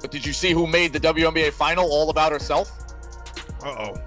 but did you see who made the WNBA final all about herself? Uh-oh.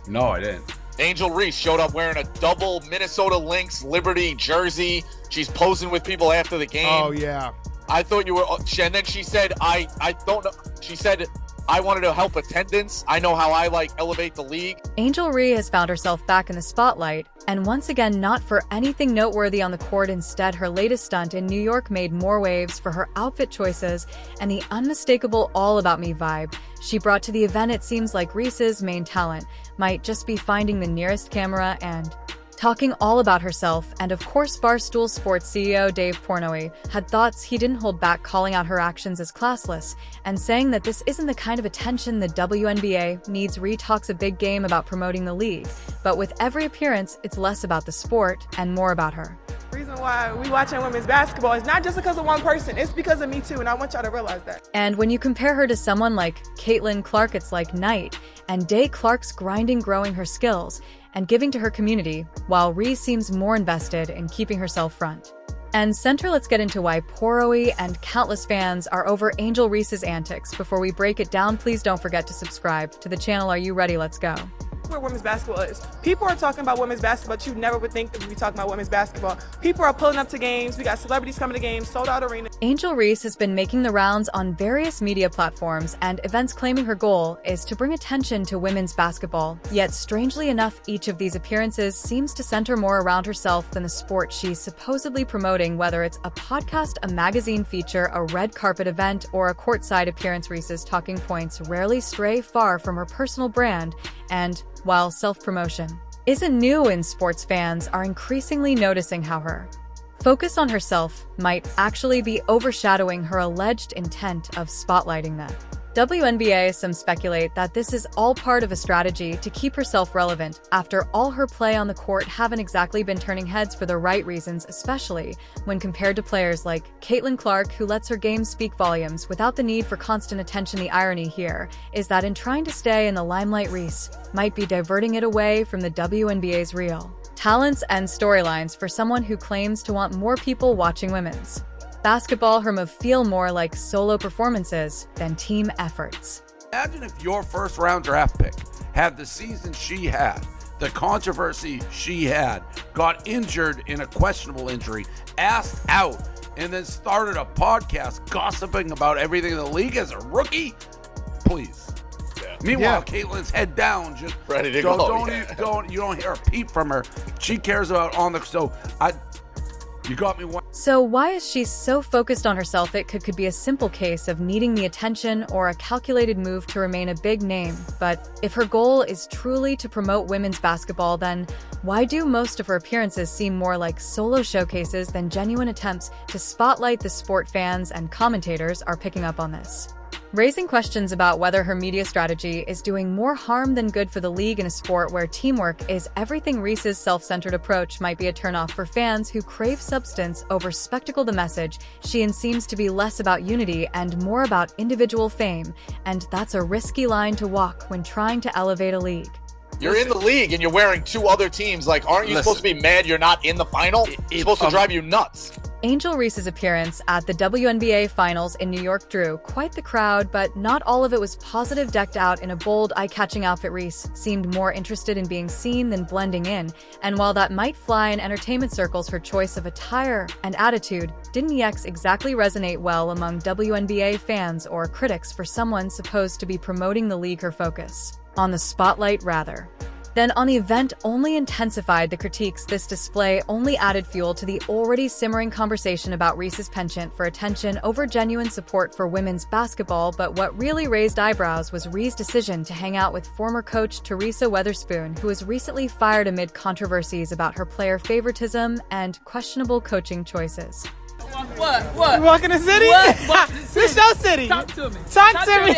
No, I didn't. Angel Reese showed up wearing a double Minnesota Lynx Liberty jersey. She's posing with people after the game. Oh, yeah. I thought you were, and then she said, I don't know. She said, I wanted to help attendance. I know how I elevate the league. Angel Reese has found herself back in the spotlight, and once again not for anything noteworthy on the court. Instead, her latest stunt in New York made more waves for her outfit choices and the unmistakable all about me vibe she brought to the event. It seems like Reese's main talent might just be finding the nearest camera and talking all about herself. And of course, Barstool Sports CEO Dave Portnoy had thoughts he didn't hold back, calling out her actions as classless and saying that this isn't the kind of attention the WNBA needs. Reese talks a big game about promoting the league, but with every appearance, it's less about the sport and more about her. The reason why we watching women's basketball is not just because of one person, it's because of me too, and I want y'all to realize that. And when you compare her to someone like Caitlin Clark, it's like night and day. Clark's grinding, growing her skills, and giving to her community, while Reese seems more invested in keeping herself front and center. Let's get into why Portnoy and countless fans are over Angel Reese's antics. Before we break it down, please don't forget to subscribe to the channel. Are you ready? Let's go. Where women's basketball is. People are talking about women's basketball, but you never would think that we'd be talking about women's basketball. People are pulling up to games. We got celebrities coming to games, sold out arenas. Angel Reese has been making the rounds on various media platforms and events, claiming her goal is to bring attention to women's basketball. Yet, strangely enough, each of these appearances seems to center more around herself than the sport she's supposedly promoting. Whether it's a podcast, a magazine feature, a red carpet event, or a courtside appearance, Reese's talking points rarely stray far from her personal brand. And while self-promotion isn't new in sports, fans are increasingly noticing how her focus on herself might actually be overshadowing her alleged intent of spotlighting the WNBA. Some speculate that this is all part of a strategy to keep herself relevant. After all, her play on the court haven't exactly been turning heads for the right reasons, especially when compared to players like Caitlin Clark, who lets her game speak volumes without the need for constant attention. The irony here is that in trying to stay in the limelight, Reese might be diverting it away from the WNBA's real talents and storylines. For someone who claims to want more people watching women's basketball, her move feel more like solo performances than team efforts. Imagine if your first round draft pick had the season she had, the controversy she had, got injured in a questionable injury, asked out, and then started a podcast gossiping about everything in the league as a rookie. Please. Meanwhile, Caitlin's head down, just ready to go. go. You don't hear a peep from her. She cares about you got me one. So why is she so focused on herself? It could be a simple case of needing the attention or a calculated move to remain a big name. But if her goal is truly to promote women's basketball, then why do most of her appearances seem more like solo showcases than genuine attempts to spotlight the sport? Fans and commentators are picking up on this, raising questions about whether her media strategy is doing more harm than good for the league in a sport where teamwork is everything. Reese's self-centered approach might be a turnoff for fans who crave substance over spectacle. The message she seems to be less about unity and more about individual fame, and that's a risky line to walk when trying to elevate a league. You're in the league and you're wearing two other teams. Aren't you supposed to be mad you're not in the final? It's supposed to drive you nuts. Angel Reese's appearance at the WNBA Finals in New York drew quite the crowd, but not all of it was positive. Decked out in a bold, eye-catching outfit, Reese seemed more interested in being seen than blending in. And while that might fly in entertainment circles, her choice of attire and attitude didn't exactly resonate well among WNBA fans or critics. For someone supposed to be promoting the league, her focus on the spotlight rather than on the event only intensified the critiques. This display only added fuel to the already simmering conversation about Reese's penchant for attention over genuine support for women's basketball. But what really raised eyebrows was Reese's decision to hang out with former coach Teresa Weatherspoon, who was recently fired amid controversies about her player favoritism and questionable coaching choices. What? You walking the city? What? This your city. Talk to me. Talk to me.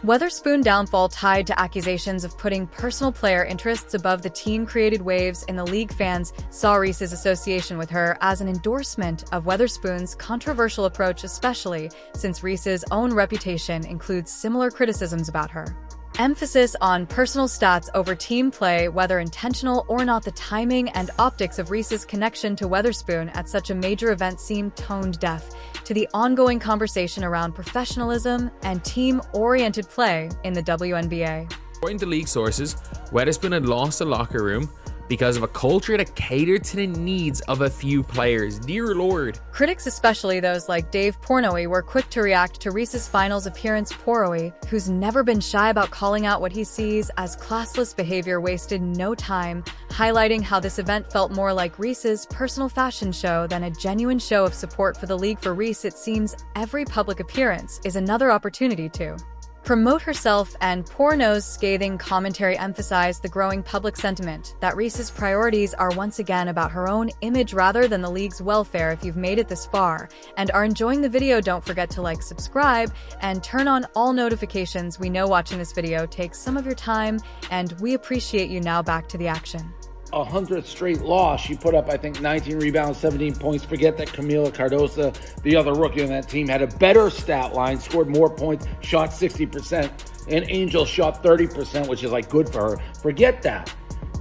Weatherspoon downfall tied to accusations of putting personal player interests above the team created waves in the league. Fans saw Reese's association with her as an endorsement of Weatherspoon's controversial approach, especially since Reese's own reputation includes similar criticisms about her Emphasis on personal stats over team play, whether intentional or not. The timing and optics of Reese's connection to Weatherspoon at such a major event seem tone deaf to the ongoing conversation around professionalism and team-oriented play in the WNBA. According to league sources, Weatherspoon had lost the locker room because of a culture that catered to the needs of a few players. Dear Lord. Critics, especially those like Dave Portnoy, were quick to react to Reese's finals appearance. Portnoy, who's never been shy about calling out what he sees as classless behavior, wasted no time highlighting how this event felt more like Reese's personal fashion show than a genuine show of support for the league. For Reese, it seems every public appearance is another opportunity to promote herself, and Portnoy's scathing commentary emphasized the growing public sentiment that Reese's priorities are once again about her own image rather than the league's welfare. If you've made it this far and are enjoying the video, don't forget to like, subscribe, and turn on all notifications. We know watching this video takes some of your time, and we appreciate you. Now back to the action. 100th straight loss. She put up, I think, 19 rebounds, 17 points. Forget that Camila Cardoso, the other rookie on that team, had a better stat line, scored more points, shot 60%, and Angel shot 30%, which is like good for her. Forget that.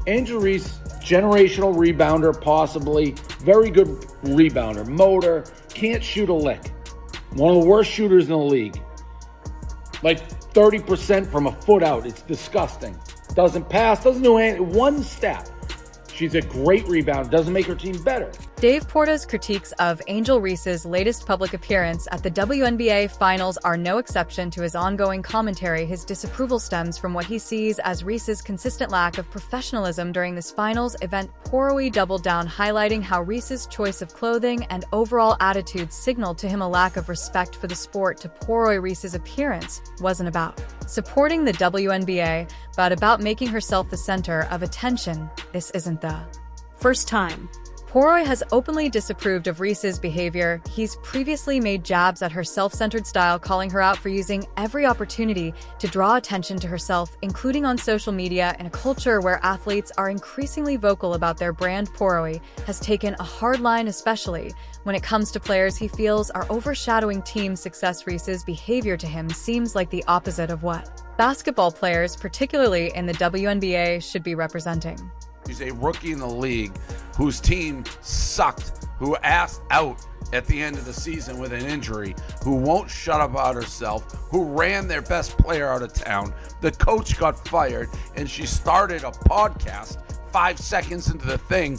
Angel Reese, generational rebounder, possibly. Very good rebounder. Motor, can't shoot a lick. One of the worst shooters in the league. Like 30% from a foot out. It's disgusting. Doesn't pass, doesn't do anything. One step. She's a great rebounder. Doesn't make her team better. Dave Portnoy's critiques of Angel Reese's latest public appearance at the WNBA Finals are no exception to his ongoing commentary. His disapproval stems from what he sees as Reese's consistent lack of professionalism during this Finals event. Portnoy doubled down, highlighting how Reese's choice of clothing and overall attitude signaled to him a lack of respect for the sport. To Portnoy, Reese's appearance wasn't about supporting the WNBA, but about making herself the center of attention. This isn't the first time Portnoy has openly disapproved of Reese's behavior. He's previously made jabs at her self-centered style, calling her out for using every opportunity to draw attention to herself, including on social media. In a culture where athletes are increasingly vocal about their brand, Portnoy has taken a hard line, especially when it comes to players he feels are overshadowing team success. Reese's behavior to him seems like the opposite of what basketball players, particularly in the WNBA, should be representing. She's a rookie in the league whose team sucked, who asked out at the end of the season with an injury, who won't shut up about herself, who ran their best player out of town. The coach got fired, and she started a podcast 5 seconds into the thing,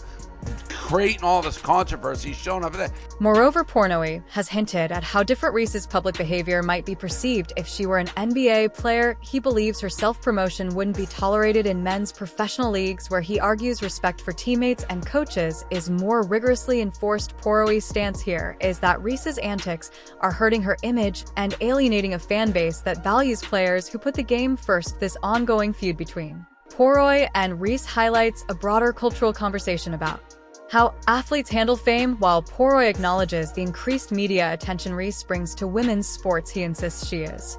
creating all this controversy, showing up there. Moreover, Portnoy has hinted at how different Reese's public behavior might be perceived if she were an NBA player. He believes her self-promotion wouldn't be tolerated in men's professional leagues, where he argues respect for teammates and coaches is more rigorously enforced. Portnoy's stance here is that Reese's antics are hurting her image and alienating a fan base that values players who put the game first. This ongoing feud between Portnoy and Reese highlights a broader cultural conversation about how athletes handle fame. While Portnoy acknowledges the increased media attention Reese brings to women's sports, he insists she is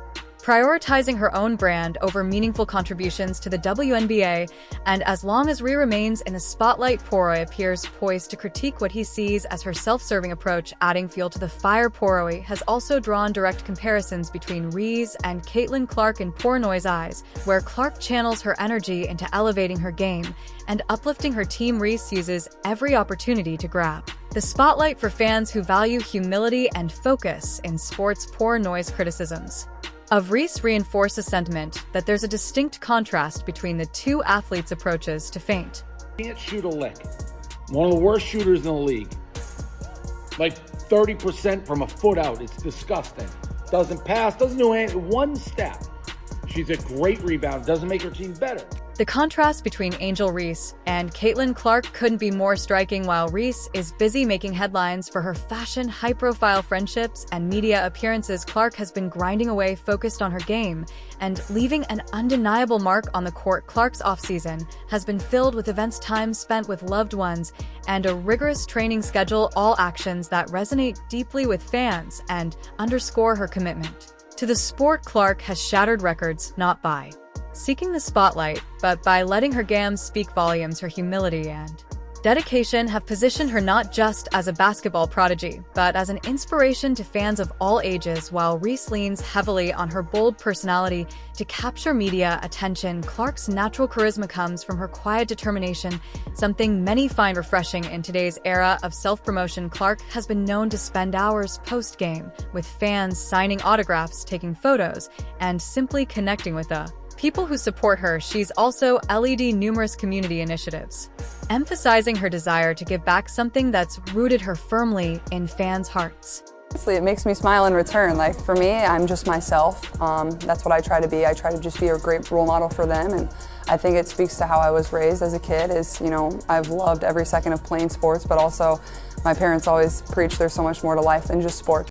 prioritizing her own brand over meaningful contributions to the WNBA, and as long as Reese remains in the spotlight, Portnoy appears poised to critique what he sees as her self-serving approach, adding fuel to the fire. Portnoy has also drawn direct comparisons between Reese and Caitlin Clark in Portnoy's eyes, where Clark channels her energy into elevating her game and uplifting her team. Reese uses every opportunity to grab the spotlight for fans who value humility and focus in sports. Portnoy's criticisms of Reese reinforce a sentiment that there's a distinct contrast between the two athletes' approaches to fame. Can't shoot a lick. One of the worst shooters in the league. Like 30% from a foot out. It's disgusting. Doesn't pass, doesn't do anything. One step. She's a great rebounder. Doesn't make her team better. The contrast between Angel Reese and Caitlin Clark couldn't be more striking. While Reese is busy making headlines for her fashion, high-profile friendships, and media appearances, Clark has been grinding away, focused on her game and leaving an undeniable mark on the court. Clark's offseason has been filled with events, time spent with loved ones, and a rigorous training schedule, all actions that resonate deeply with fans and underscore her commitment to the sport. Clark has shattered records not by seeking the spotlight, but by letting her game speak volumes. Her humility and dedication have positioned her not just as a basketball prodigy, but as an inspiration to fans of all ages. While Reese leans heavily on her bold personality to capture media attention, Clark's natural charisma comes from her quiet determination, something many find refreshing in today's era of self-promotion. Clark has been known to spend hours post-game with fans signing autographs, taking photos, and simply connecting with the people who support her. She's also led numerous community initiatives, emphasizing her desire to give back, something that's rooted her firmly in fans' hearts. Honestly, it makes me smile in return. Like, for me, I'm just myself. That's what I try to be. I try to just be a great role model for them, and I think it speaks to how I was raised as a kid. I've loved every second of playing sports, but also my parents always preach there's so much more to life than just sports.